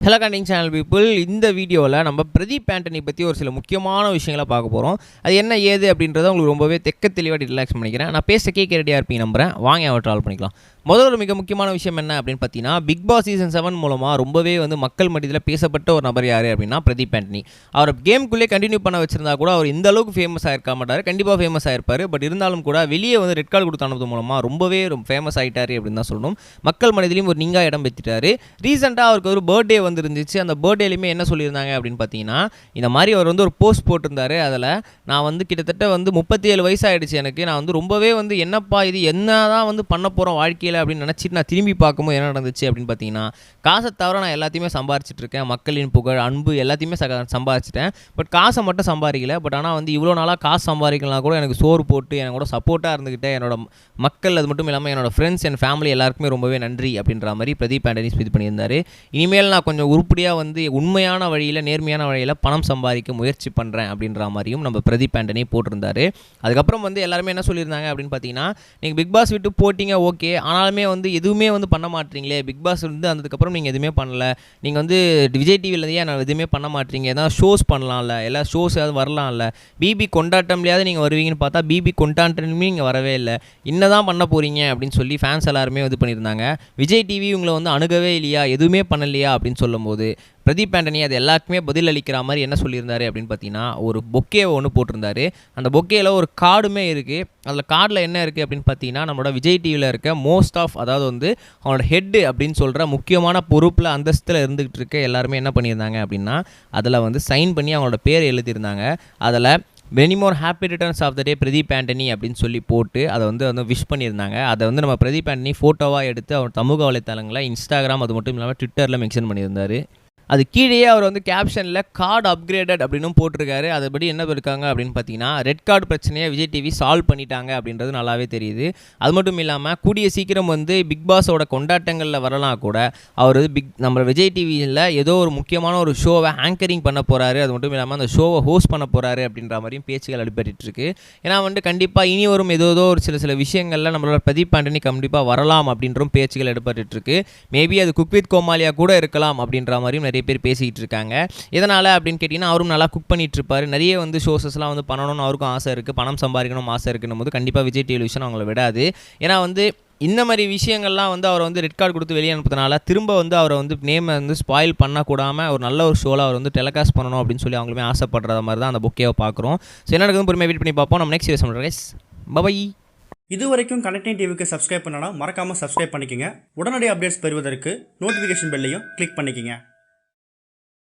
Hello கண்டிங் channel people, இந்த வீடியோவில் நம்ம பிரதீப் ஆண்டனி பற்றி ஒரு சில முக்கியமான விஷயங்களை பார்க்க போகிறோம். அது என்ன ஏது அப்படின்றத உங்களுக்கு ரொம்பவே தெளிவாக ரிலாக்ஸ் பண்ணிக்கிறேன். நான் பேச கேட்க ரெடியாக இருப்பீங்க நம்புகிறேன். வாங்க அவரை ட்ராவல் பண்ணிக்கலாம். முதல்ல ஒரு மிக முக்கியமான விஷயம் என்ன அப்படின்னு பார்த்தீங்கன்னா, பிக் பாஸ் சீசன் 7 மூலமாக ரொம்பவே மக்கள் மத்தியில் பேசப்பட்ட ஒரு நபர் யார் அப்படின்னா பிரதீப் ஆண்டனி. அவர் கேமுக்குள்ளே கண்டினியூ பண்ண வச்சிருந்தா கூட அவர் இந்த அளவுக்கு ஃபேமஸ் ஆகிருக்க மாட்டார். கண்டிப்பாக ஃபேமஸ் ஆகிருப்பார். பட் இருந்தாலும் கூட வெளியே ரெட் கார்டு கொடுத்து அனுப்புறது மூலமாக ரொம்பவே ஃபேமஸ் ஆகிட்டார் அப்படின்னு தான் சொல்லணும். மக்கள் மனதிலையும் ஒரு நீங்கா இடம் பெற்றுட்டார். ரீசெண்டாக அவருக்கு ஒரு பர்த்டே இருந்துச்சு. அந்த பர்த்டேலையுமே என்ன சொல்லியிருந்தாங்க அப்படின்னு பார்த்தீங்கன்னா, இந்த மாதிரி அவர் ஒரு போஸ்ட் போட்டிருந்தாரு. அதில் நான் கிட்டத்தட்ட 37 வயசாகிடுச்சு எனக்கு. நான் ரொம்பவே என்னப்பா இது என்ன தான் பண்ண போகிறோம் வாழ்க்கையில் அப்படின்னு நினச்சிட்டு நான் திரும்பி பார்க்கும்போது என்ன நடந்துச்சு அப்படின்னு பார்த்தீங்கன்னா, காசை தவிர நான் எல்லாத்தையுமே சம்பாரிச்சிட்டு இருக்கேன். மக்களின் புகழ், அன்பு எல்லாத்தையுமே சம்பாரிச்சிட்டேன். பட் காசை மட்டும் சம்பாதிக்கல. பட் ஆனால் இவ்வளோ நாளாக காசு சம்பாதிக்கலாம் கூட எனக்கு சோறு போட்டு எனக்கு கூட சப்போர்ட்டாக இருந்துக்கிட்டேன் என்னோட மக்கள், அது மட்டும் இல்லாமல் என்னோட ஃப்ரெண்ட்ஸ் அண்ட் ஃபேமிலி எல்லாருக்குமே ரொம்பவே நன்றி அப்படின்ற மாதிரி பிரதீப் ஆண்டனி இது பண்ணியிருந்தார். இனிமேல் நான் கொஞ்சம் உருப்படியாக உண்மையான வழியில், நேர்மையான வழியில் பணம் சம்பாதிக்க முயற்சி பண்ணுறேன் அப்படின்ற மாதிரியும் நம்ம பிரதீப் ஆண்டனி போட்டிருந்தாரு. அதுக்கப்புறம் எல்லாருமே என்ன சொல்லியிருந்தாங்க அப்படின்னு பார்த்தீங்கன்னா, நீங்கள் பிக் பாஸ் விட்டு போட்டிங்க ஓகே, ஆனாலுமே எதுவுமே பண்ண மாட்டீங்களே, பிக் பாஸ் அதுக்கப்புறம் நீங்கள் எதுவுமே பண்ணல, நீங்கள் விஜய் டிவிலேயே நான் எதுவுமே பண்ண மாட்டீங்க, எதாவது ஷோஸ் பண்ணலாம்ல, எல்லா ஷோஸ் ஏதாவது வரலாம்ல, பிபி கொண்டாட்டம்லையாவது நீங்கள் வருவீங்கன்னு பார்த்தா பிபி கொண்டாட்டமே நீங்கள் வரவே இல்லை, என்னதான் பண்ண போகிறீங்க அப்படின்னு சொல்லி ஃபேன்ஸ் எல்லாருமே பண்ணியிருந்தாங்க. விஜய் டிவி உங்களை அணுகவே இல்லையா, எதுவுமே பண்ணலையா அப்படின்னு சொல்லும்போது பிரதீப் ஆண்டனி அது எல்லாருக்குமே பதில் அளிக்கிற மாதிரி என்ன சொல்லியிருந்தாரு அப்படின்னு பார்த்தீங்கன்னா, ஒரு பொக்கேவை போட்டிருந்தாரு. அந்த பொக்கேயில் ஒரு கார்டுமே இருக்குது. அதில் கார்டில் என்ன இருக்குது அப்படின்னு பார்த்தீங்கன்னா, நம்மளோட விஜய் டிவியில் இருக்க மோஸ்ட் ஆஃப், அதாவது அவனோட ஹெட்டு அப்படின்னு சொல்கிற முக்கியமான பொறுப்பில் அந்தஸ்தில் இருந்துகிட்டு இருக்க எல்லாருமே என்ன பண்ணியிருந்தாங்க அப்படின்னா, அதில் சைன் பண்ணி அவங்களோட பேர் எழுதியிருந்தாங்க. அதில் many more happy returns of the day Pradeep Antony அப்படின்னு சொல்லி போட்டு அதை விஷ் பண்ணியிருந்தாங்க. அதை நம்ம பிரதீப் ஆண்டனி ஃபோட்டோவாக எடுத்து அவர் சமூக வலைத்தளங்களில் இன்ஸ்டாகிராம், அது மட்டும் இல்லாமல் ட்விட்டரில் மென்ஷன் பண்ணியிருந்தார். அது கீழேயே அவர் கேப்ஷனில் கார்டு அப்கிரேடட் அப்படின்னு போட்டிருக்காரு. அதுபடி என்ன இருக்காங்க அப்படின்னு பார்த்தீங்கன்னா, ரெட் கார்டு பிரச்சனையை விஜய் டிவி சால்வ் பண்ணிட்டாங்க அப்படின்றது நல்லாவே தெரியுது. அது மட்டும் இல்லாமல் கூடிய சீக்கிரம் பிக் பாஸோட கொண்டாட்டங்களில் வரலாம் கூட அவர் நம்ம விஜய் டிவியில் ஏதோ ஒரு முக்கியமான ஒரு ஷோவை ஆங்கரிங் பண்ண போகிறாரு. அது மட்டும் இல்லாமல் அந்த ஷோவை ஹோஸ்ட் பண்ண போகிறாரு அப்படின்ற மாதிரியும் பேச்சுகள் அடிபட்டுருக்கு. ஏன்னா கண்டிப்பாக இனி வரும் ஏதோ ஒரு சில விஷயங்களில் நம்மளோட பிரதீப் ஆண்டனி கண்டிப்பாக வரலாம் அப்படின்றும் பேச்சுகள் எடுபட்டுருக்கு. மேபி அது குக் வித் கோமாலியா கூட இருக்கலாம் அப்படின்ற மாதிரியும் நிறைய பேர் பேசிக்கிட்டு இருக்காங்க. எதனால் அப்படின்னு கேட்டிங்கன்னா, அவரும் நல்லா குக் பண்ணிட்டு இருப்பார். நிறைய ஷோஸஸ்லாம் பண்ணணும்னு அவருக்கும் ஆசை இருக்குது, பணம் சம்பாதிக்கணும் ஆசை இருக்குன்னும் போது கண்டிப்பாக விஜய் டெலிவிஷன் அவங்கள விடாது. ஏன்னா இந்த மாதிரி விஷயங்கள்லாம் அவர் ரெட் கார்டு கொடுத்து வெளியே அனுப்புறதுனால திரும்ப அவரை நேமை ஸ்பாயில் பண்ணக்கூடாமல் ஒரு நல்ல ஒரு ஷோவில் அவர் டெலிகாஸ்ட் பண்ணணும் அப்படின்னு சொல்லி அவங்களுமே ஆசைப்படுற மாதிரி தான் அந்த புக்கேவை பார்க்குறோம். ஸோ என்ன நடக்குதுன்னு பொறுமையாக வெயிட் பண்ணி பார்ப்போம். நம்ம நெக்ஸ்ட் வீடியோ சொல்கிறேன் கைஸ். பை. இது வரைக்கும் கனெக்டிங் டிவிக்கு சப்ஸ்கிரைப் பண்ணனா மறக்காமல் சப்ஸ்கிரைப் பண்ணிக்கங்க. உடனடி அப்டேட்ஸ் பெறுவதற்கு நோட்டிஃபிகேஷன் பெல்லையும் கிளிக் பண்ணிக்கங்க.